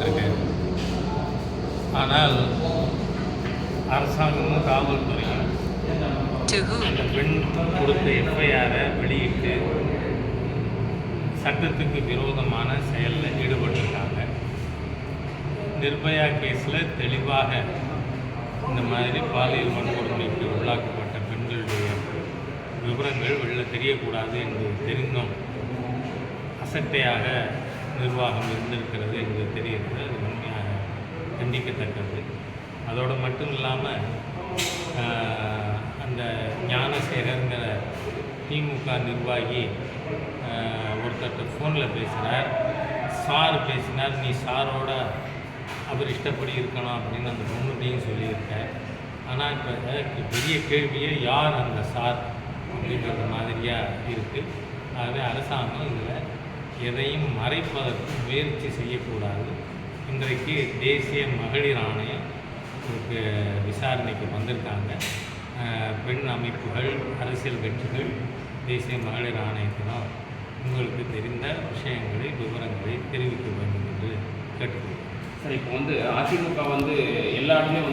இருக்கேன். ஆனால் அரசாங்கமும் காவல்துறையும் அந்த பெண் கொடுத்த எஃப்ஐஆரை வெளியிட்டு சட்டத்துக்கு விரோதமான செயலில் ஈடுபட்டிருக்காங்க. நிர்பயா கேஸில் தெளிவாக இந்த மாதிரி பாலியல் வன்கொடுமைக்கு உள்ளாக்கப்பட்ட பெண்களுடைய விவரங்கள் வெளில தெரியக்கூடாது என்று தெரிந்தும் அசட்டையாக நிர்வாகம் இருந்திருக்கிறது என்று தெரிகிறது. அது உண்மையாக கண்டிக்கத்தக்கது. அதோடு மட்டும் இல்லாமல் அந்த ஞானசேகருங்கிற திமுக நிர்வாகி ஒருத்தர் ஃபோனில் பேசுகிறார், சார் பேசினார், நீ சாரோட அவர் இஷ்டப்படி இருக்கணும் அப்படின்னு அந்த பொண்ணுகிட்டையும் சொல்லியிருக்கேன். ஆனால் இப்போ பெரிய கேள்வியே யார் அந்த சார் அப்படின்றது மாதிரியாக இருக்குது. ஆகவே அரசாங்கம் இதில் எதையும் மறைப்பதற்கு முயற்சி செய்யக்கூடாது. இன்றைக்கு தேசிய மகளிர் ஆணையம் இதுக்கு விசாரணைக்கு வந்திருக்காங்க. பெண் அமைப்புகள், அரசியல் கட்சிகள் தேசிய மகளிர் ஆணையத்தினால் உங்களுக்கு தெரிந்த விஷயங்களை, விவரங்களை தெரிவிக்க வேண்டும் என்று கேட்டுக்கொள்கிறேன். சார், இப்போ அதிமுக எல்லா இடத்துலையும்